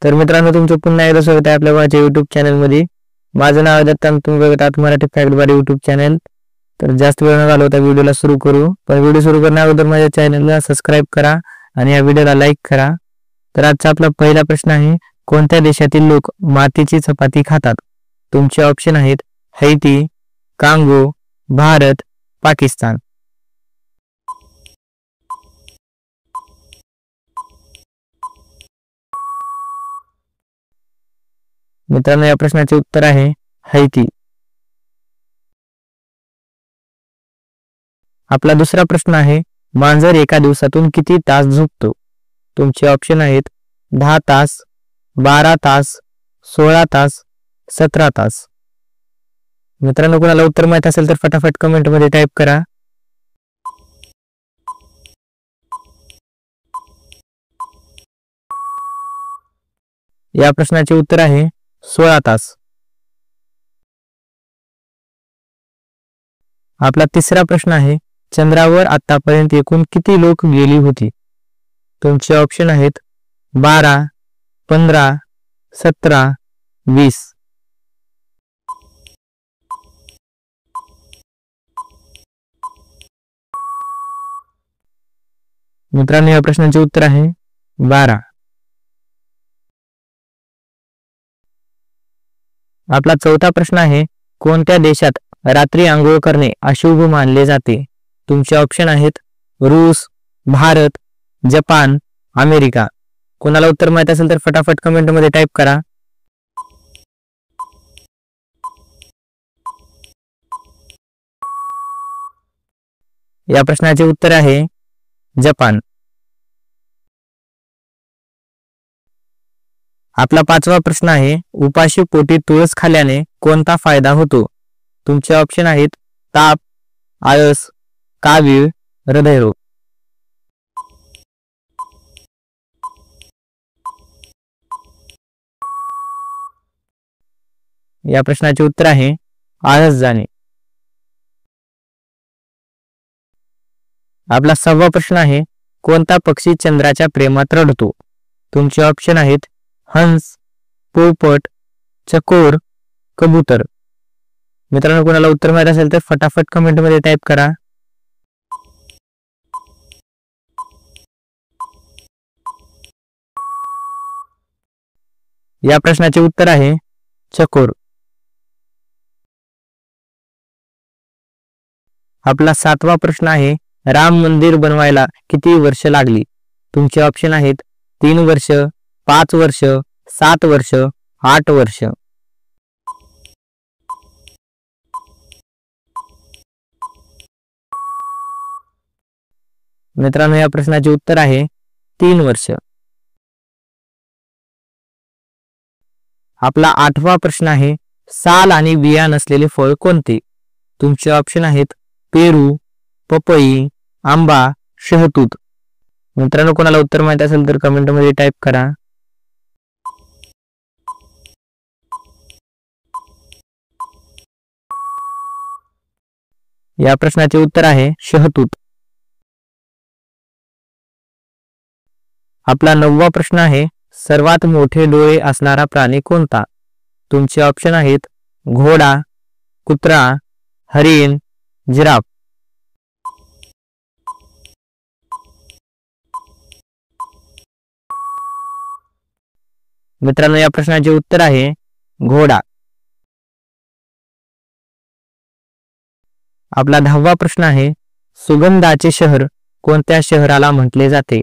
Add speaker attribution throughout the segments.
Speaker 1: तर मित्रांनो, तुमचं पुन्हा एकदा स्वागत आहे आपल्या माझ्या युट्यूब चॅनलमध्ये. माझं नाव आहे दत्त आणि तुम्ही बघत आहात मराठी फॅक्ट बार युट्यूब चॅनल. तर जास्त वेळ न घालवता व्हिडिओला सुरू करू. पण व्हिडिओ सुरू करण्याअगोदर माझ्या चॅनलला सबस्क्राईब करा आणि या व्हिडिओला लाईक करा. तर आजचा आपला पहिला प्रश्न आहे, कोणत्या देशातील लोक मातीची चपाती खातात? तुमचे ऑप्शन आहेत हैती, कांगो, भारत, पाकिस्तान. मित्रांनो, या प्रश्नाचे उत्तर आहे हैती. आपला दुसरा प्रश्न आहे, मांजर एका दिवसातून किती तास झोपतो? तुमचे ऑप्शन आहेत 10 तास, 12 तास, 16 तास, 17 तास. मित्रांनो, कोणाला उत्तर माहित असेल तर फटाफट कमेंट मध्ये टाईप करा. या प्रश्नाचे उत्तर आहे 16 तास. आपला तिसरा प्रश्न आहे, चंद्रावर आतापर्यंत एकूण किती लोक गेली होती? तुमचे ऑप्शन आहेत 12, 15, 17, 20. मित्रांनो, या प्रश्नाचे उत्तर आहे 12. आपला चौथा प्रश्न आहे, कोणत्या देशात रात्री आंघोळ करणे अशुभ मानले जाते? तुमचे ऑप्शन आहेत रूस, भारत, जपान, अमेरिका. कोणाला उत्तर माहित असेल तर फटाफट कमेंट मध्ये टाईप करा. या प्रश्नाचे उत्तर आहे जपान. आपला पाचवा प्रश्न आहे, उपाशी पोटी तुळस खाल्ल्याने कोणता फायदा होतो? तुमचे ऑप्शन आहेत ताप, आळस, कावीळ, हृदयरोग. या प्रश्नाचे उत्तर आहे आळस जाणे. आपला 6वा प्रश्न आहे, कोणता पक्षी चंद्राच्या प्रेमात रडतो? तुमचे ऑप्शन आहेत हंस, पोपट, चकोर, कबूतर. मित्रांनो, कोणाला उत्तर माहित असेल तर फटाफट कमेंट मध्ये टाईप करा. या प्रश्नाचे उत्तर आहे चकोर. आपला 7वा प्रश्न आहे, राम मंदिर बनवायला किती वर्ष लागली? तुमचे ऑप्शन आहेत 3 वर्ष, 5 वर्ष, 7 वर्ष, 8 वर्ष. मित्रांनो, या प्रश्नाचे उत्तर आहे 3 वर्ष. आपला 8वा प्रश्न आहे, साल आणि बिया नसलेले फळ कोणते? तुमचे ऑप्शन आहेत पेरू, पपई, आंबा, शहतूत. मित्रांनो, कोणाला उत्तर माहित असेल तर कमेंट मध्ये टाईप करा. या प्रश्नाचे उत्तर आहे शहतूत. आपला 9वा प्रश्न आहे, सर्वात मोठे डोळे असणारा प्राणी कोणता? तुमचे ऑप्शन आहेत घोडा, कुत्रा, हरिण, जिराफ. मित्रांनो, या प्रश्नाचे उत्तर आहे घोडा. आपला 10वा प्रश्न आहे, सुगंधाचे शहर कोणत्या शहराला म्हटले जाते?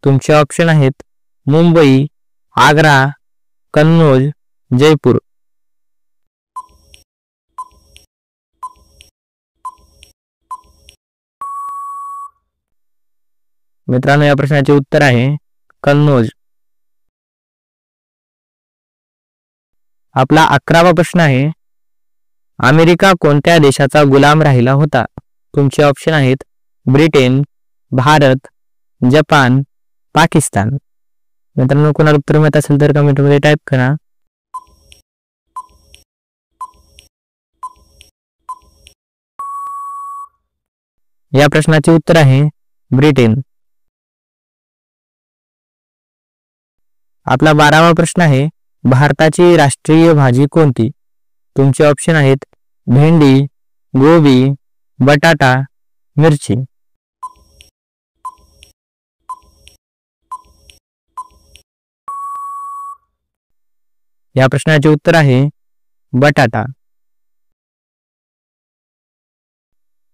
Speaker 1: तुमचे ऑप्शन आहेत मुंबई, आग्रा, कन्नौज, जयपूर. मित्रांनो, या प्रश्नाचे उत्तर आहे कन्नौज. आपला 11वा प्रश्न आहे, अमेरिका कोणत्या देशाचा गुलाम राहिला होता? तुमचे ऑप्शन आहेत ब्रिटन, भारत, जपान, पाकिस्तान. मित्रांनो, कोणाला उत्तर माहित असेल तर कमेंट मध्ये टाईप करा. या प्रश्नाचे उत्तर आहे ब्रिटन. आपला 12वा प्रश्न आहे, भारताची राष्ट्रीय भाजी कोणती? तुमचे ऑप्शन आहेत भेंडी, गोबी, बटाटा, मिरची. या प्रश्नाचे उत्तर आहे बटाटा.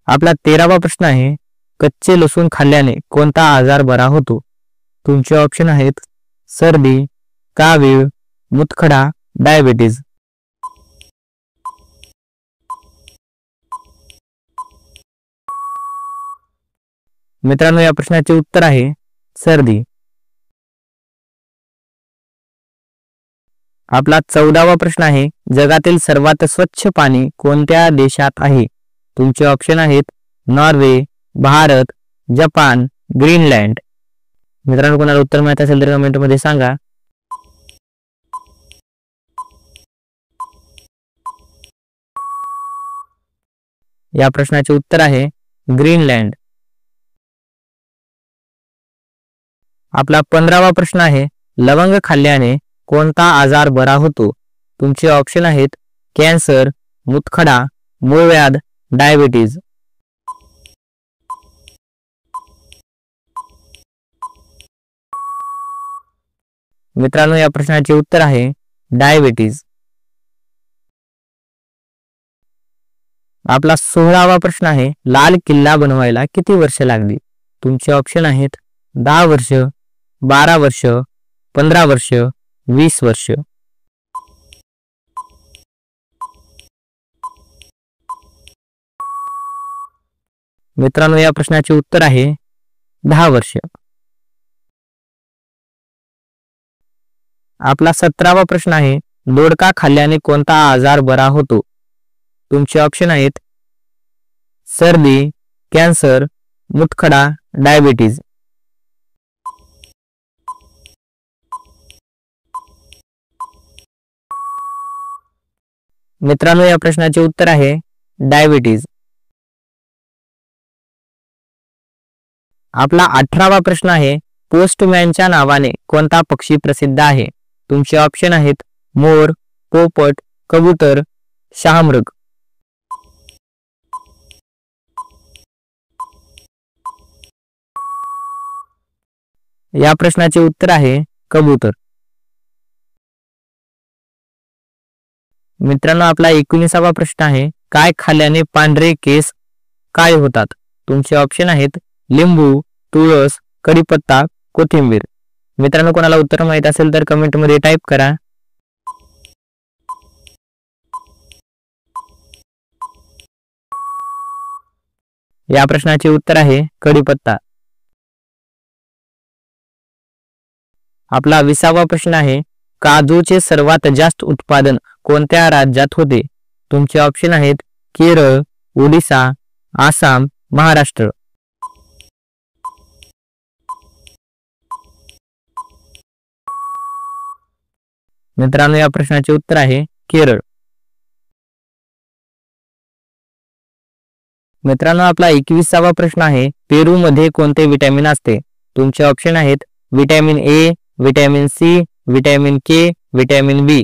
Speaker 1: आपला 13वा प्रश्न आहे, कच्चे लसूण खाल्ल्याने कोणता आजार बरा होतो? तुमचे ऑप्शन आहेत सर्दी, कावीळ, मुतखडा, डायबिटीज. मित्रांनो, या प्रश्नाचे उत्तर आहे सर्दी. आपला 14वा प्रश्न आहे, जगातील सर्वात स्वच्छ पाणी कोणत्या देशात आहे? तुमचे ऑप्शन आहेत नॉर्वे, भारत, जपान, ग्रीनलँड. मित्रांनो, कोणाला उत्तर माहित असेल तर कमेंट मध्ये सांगा. या प्रश्नाचे उत्तर आहे ग्रीनलँड. आपला 15वा प्रश्न आहे, लवंग खाल्ल्याने कोणता आजार बरा होतो? तुमचे ऑप्शन आहेत कॅन्सर, मुतखडा, मूळव्याध, डायबिटीज. मित्रांनो, या प्रश्नाचे उत्तर आहे डायबिटीज. आपला 16वा प्रश्न आहे, लाल किल्ला बनवायला किती वर्ष लागली? तुमचे ऑप्शन आहेत 10 वर्ष, 12 वर्ष, 15 वर्ष, 20 वर्ष. मित्रांनो, या प्रश्नाचे उत्तर आहे 10 वर्ष. आपला 17वा प्रश्न आहे, दोडका खाल्ल्याने कोणता आजार बरा होतो? तुमचे ऑप्शन आहेत सर्दी, कॅन्सर, मुतखडा, डायबिटीज. मित्रांनो, या प्रश्नाचे उत्तर आहे डायबिटीज. आपला 18वा प्रश्न आहे, पोस्टमॅनच्या नावाने कोणता पक्षी प्रसिद्ध आहे? तुमचे ऑप्शन आहेत मोर, पोपट, कबूतर, शहामृग. या प्रश्नाचे उत्तर आहे कबूतर. मित्रांनो, आपला 19वा प्रश्न आहे, काय खाल्ल्याने पांढरे केस काळे होतात? तुमचे ऑप्शन आहेत लिंबू, तुळस, कढीपत्ता, कोथिंबीर. मित्रांनो, कोणाला उत्तर माहित असेल तर कमेंट मध्ये टाईप करा. या प्रश्नाचे उत्तर आहे कढीपत्ता. आपला 20वा प्रश्न आहे, काजूचे सर्वात जास्त उत्पादन कोणत्या राज्यात होते? तुमचे ऑप्शन आहेत केरळ, ओडिशा, आसाम, महाराष्ट्र. मित्रांनो, या प्रश्नाचे उत्तर आहे केरळ. मित्रांनो, आपला 21वा प्रश्न आहे, पेरू मध्ये कोणते विटॅमिन असते? तुमचे ऑप्शन आहेत vitamin A, vitamin C, vitamin K, vitamin B.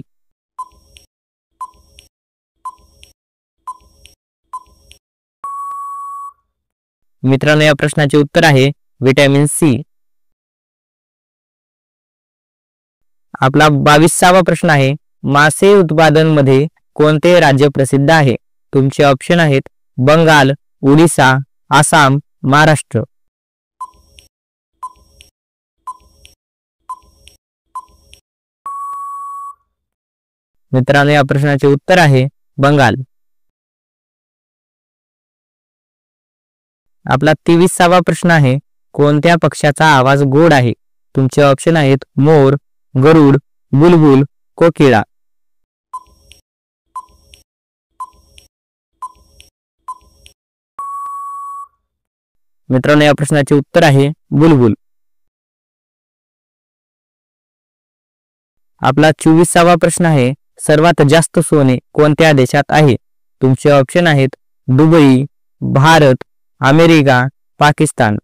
Speaker 1: मित्रांनो, या प्रश्नाचे उत्तर आहे विटॅमिन सी. आपला 22वा प्रश्न आहे, मासे उत्पादन मध्ये कोणते राज्य प्रसिद्ध आहे? तुमचे ऑप्शन आहेत बंगाल, ओडिशा, आसाम, महाराष्ट्र. मित्रांनो, या प्रश्नाचे उत्तर आहे बंगाल. आपला 23वा प्रश्न आहे, कोणत्या पक्ष्याचा आवाज गोड आहे? तुमचे ऑप्शन आहेत मोर, गरुड, बुलबुल, कोकिळा. मित्रांनो, या प्रश्नाचे उत्तर आहे बुलबुल. आपला 24वा प्रश्न आहे, सर्वात जास्त सोने कोणत्या देशात आहे? तुमचे ऑप्शन आहेत दुबई, भारत, अमेरिका, पाकिस्तान.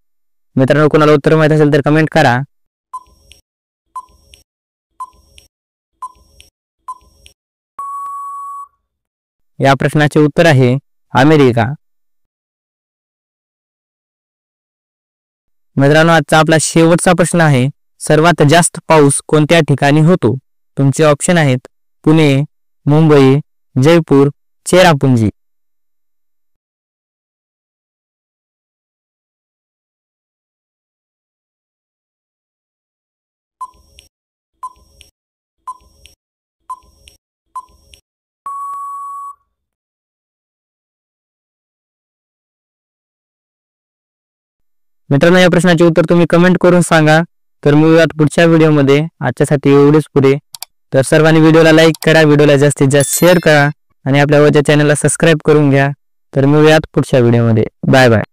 Speaker 1: मित्रांनो, कोणाला उत्तर माहित असेल तर कमेंट करा. या प्रश्नाचे उत्तर आहे अमेरिका. मित्रांनो, आजचा आपला शेवटचा प्रश्न आहे, सर्वात जास्त पाऊस कोणत्या ठिकाणी होतो? तुमचे ऑप्शन आहेत पुणे, मुंबई, जयपूर, चेरापुंजी. मित्रांनो, या प्रश्नाचे उत्तर तुम्ही कमेंट करून सांगा. तर मिळूयात पुढच्या व्हिडिओमध्ये. आजच्यासाठी एवढेच पुरे. तर सर्वांनी व्हिडिओला लाईक करा, व्हिडिओला जास्तीत जास्त शेअर करा आणि आपल्या चॅनलला सबस्क्राईब करून घ्या. तर मिळूयात पुढच्या व्हिडिओमध्ये. Bye bye.